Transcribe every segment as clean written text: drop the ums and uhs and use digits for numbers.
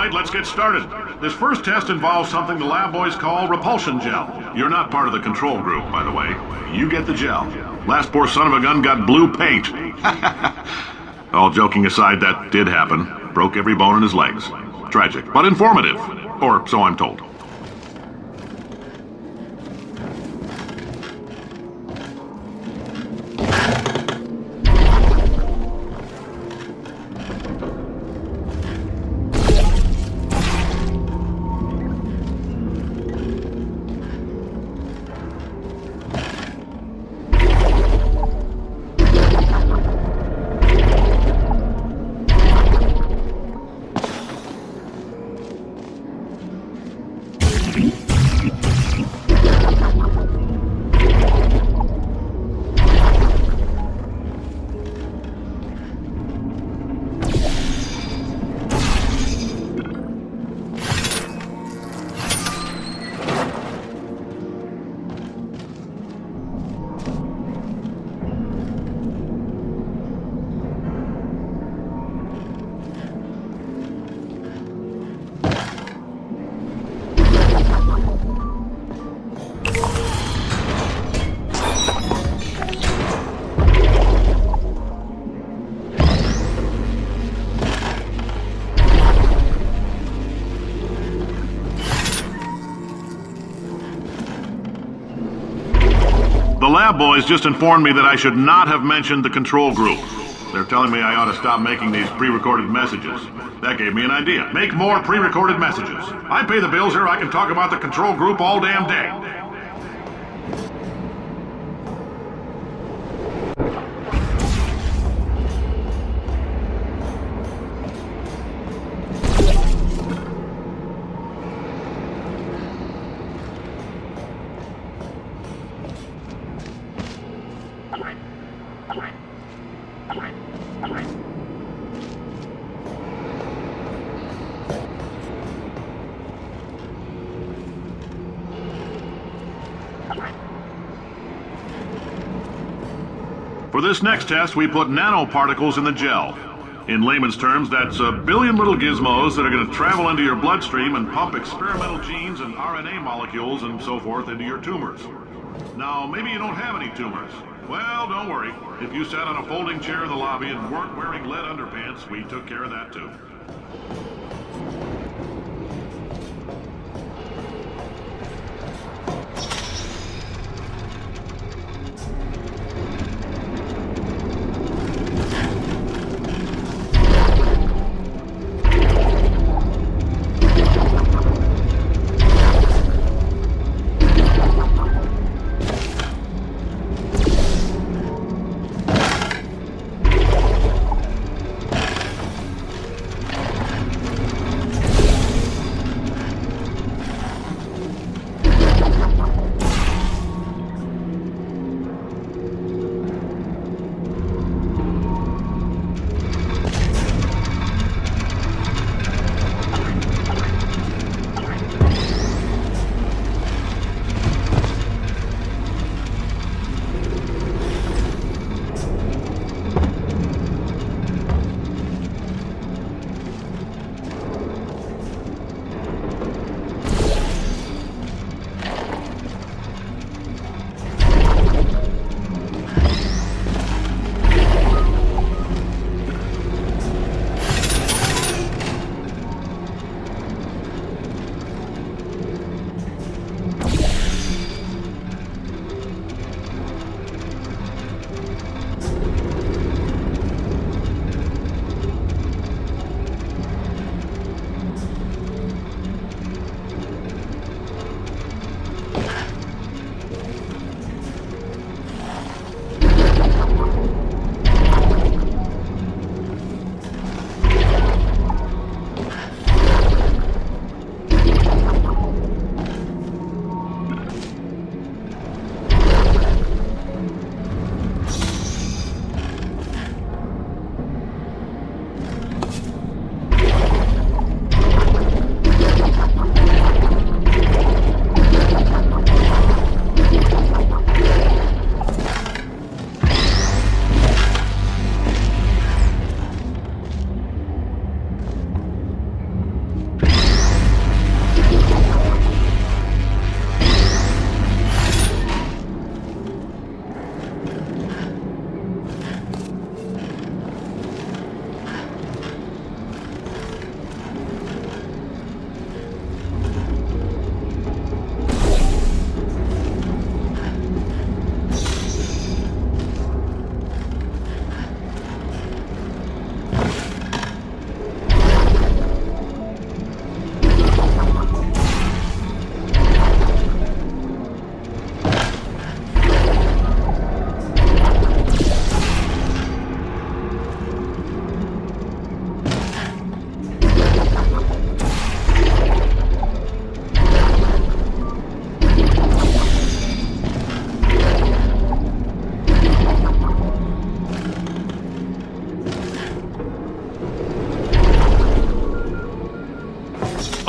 right, let's get started. This first test involves something the lab boys call repulsion gel. You're not part of the control group, by the way. You get the gel. Last poor son of a gun got blue paint. All joking aside, that did happen. Broke every bone in his legs. Tragic, but informative. Or so I'm told. The lab boys just informed me that I should not have mentioned the control group. They're telling me I ought to stop making these pre-recorded messages. That gave me an idea. Make more pre-recorded messages. I pay the bills here, I can talk about the control group all damn day. For this next test, we put nanoparticles in the gel. In layman's terms, that's a billion little gizmos that are going to travel into your bloodstream and pump experimental genes and RNA molecules and so forth into your tumors. Now, maybe you don't have any tumors. Well, don't worry. If you sat on a folding chair in the lobby and weren't wearing lead underpants, we took care of that too.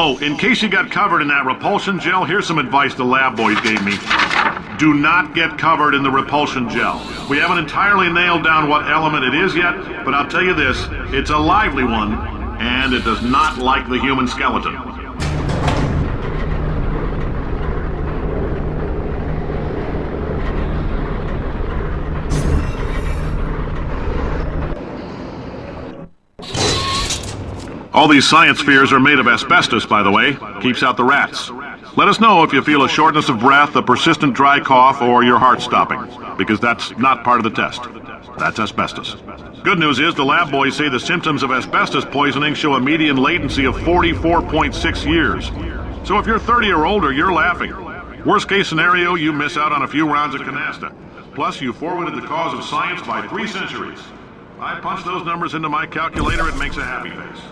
Oh, in case you got covered in that repulsion gel, here's some advice the lab boys gave me. Do not get covered in the repulsion gel. We haven't entirely nailed down what element it is yet, but I'll tell you this, it's a lively one, and it does not like the human skeleton. All these science spheres are made of asbestos, by the way. Keeps out the rats. Let us know if you feel a shortness of breath, a persistent dry cough, or your heart stopping, because that's not part of the test. That's asbestos. Good news is the lab boys say the symptoms of asbestos poisoning show a median latency of 44.6 years. So if you're 30 or older, you're laughing. Worst case scenario, you miss out on a few rounds of canasta. Plus, you forwarded the cause of science by 3 centuries. I punch those numbers into my calculator, it makes a happy face.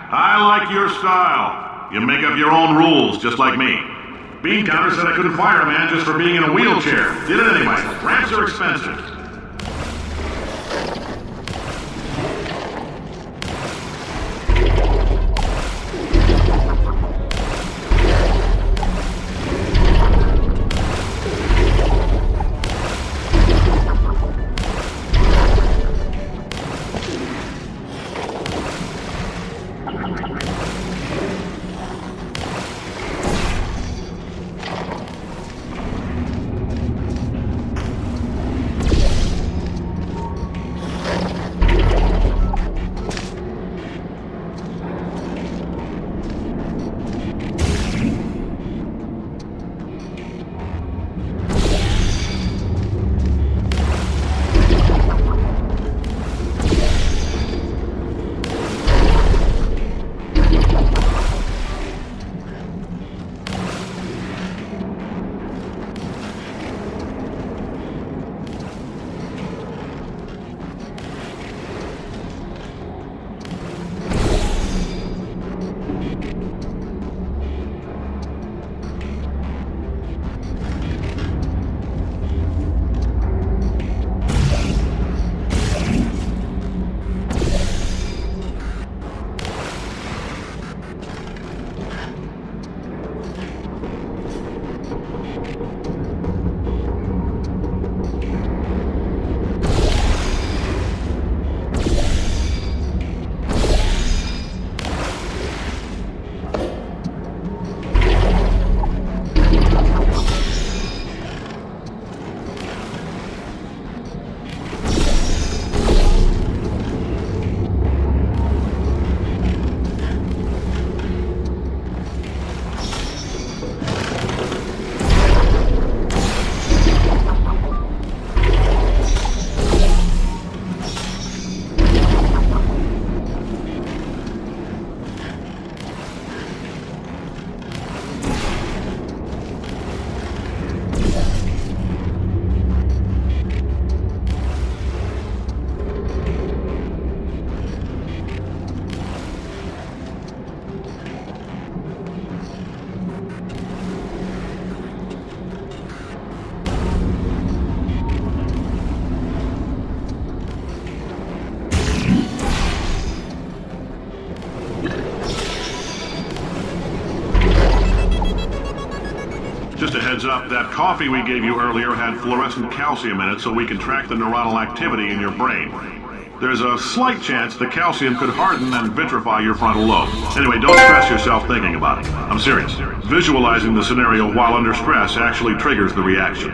I like your style. You make up your own rules, just like me. Bean Counter said I couldn't fire a man just for being in a wheelchair. Did it anyway. Ramps are expensive. Just a heads up, that coffee we gave you earlier had fluorescent calcium in it so we can track the neuronal activity in your brain. There's a slight chance the calcium could harden and vitrify your frontal lobe. Anyway, don't stress yourself thinking about it. I'm serious. Visualizing the scenario while under stress actually triggers the reaction.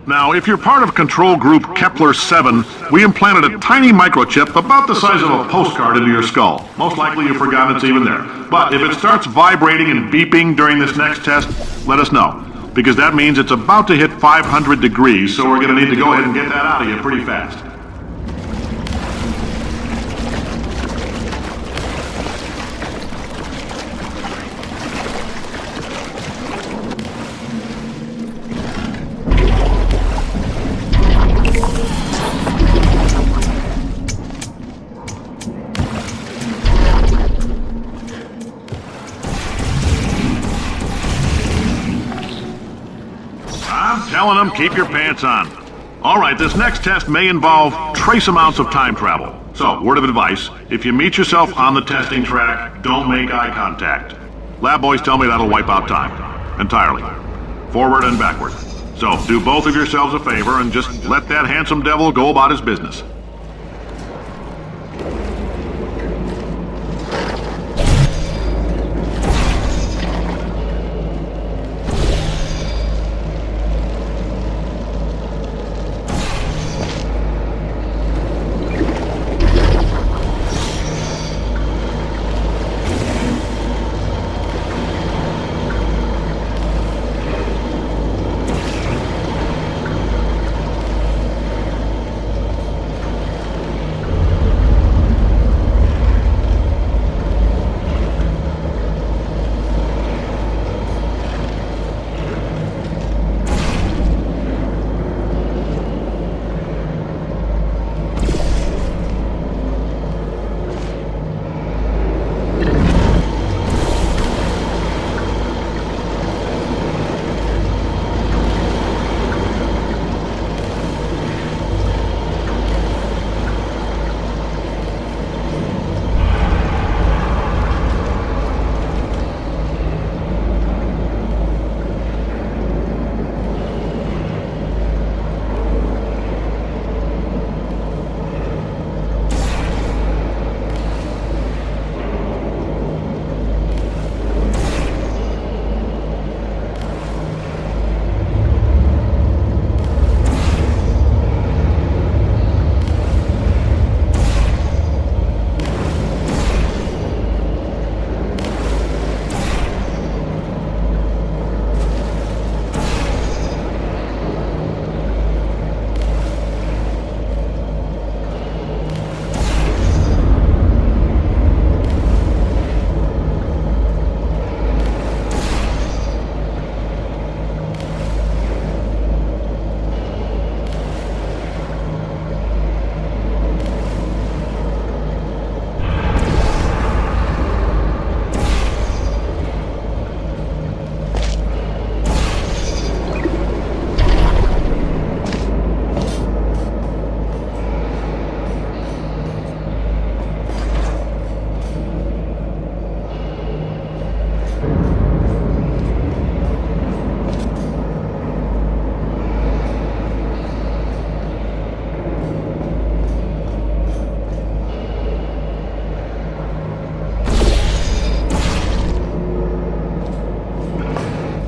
Now, if you're part of control group Kepler-7, we implanted a tiny microchip about the size of a postcard into your skull. Most likely you've forgotten it's even there. But if it starts vibrating and beeping during this next test, let us know. Because that means it's about to hit 500 degrees, so we're going to need to go ahead and get that out of you pretty fast. Telling them, keep your pants on. All right, this next test may involve trace amounts of time travel. So, word of advice, if you meet yourself on the testing track, don't make eye contact. Lab boys tell me that'll wipe out time. Entirely. Forward and backward. So, do both of yourselves a favor and just let that handsome devil go about his business.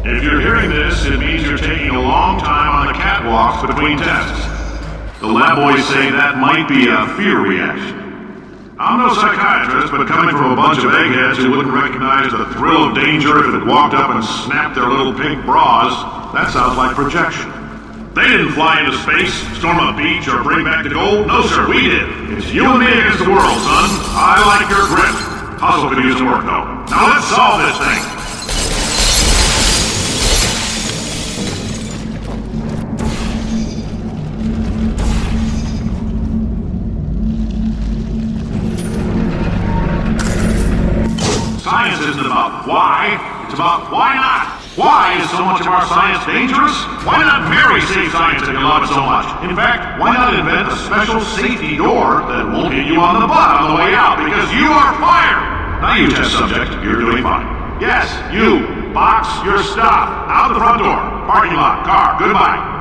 If you're hearing this, it means you're taking a long time on the catwalks between tests. The lab boys say that might be a fear reaction. I'm no psychiatrist, but coming from a bunch of eggheads who wouldn't recognize the thrill of danger if it walked up and snapped their little pink bras, that sounds like projection. They didn't fly into space, storm a beach, or bring back the gold. No, sir, we did. It's you and me against the world, son. I like your grit. Hustle could use some work, though. Now let's solve this thing. Science isn't about why, it's about why not. Why is so much of our science dangerous? Why not Mary save science if you love it so much? In fact, why not invent a special safety door that won't hit you on the butt on the way out because you are fired? Now you test subject, you're doing fine. Yes, you. Box your stuff. Out the front door. Parking lot. Car. Goodbye.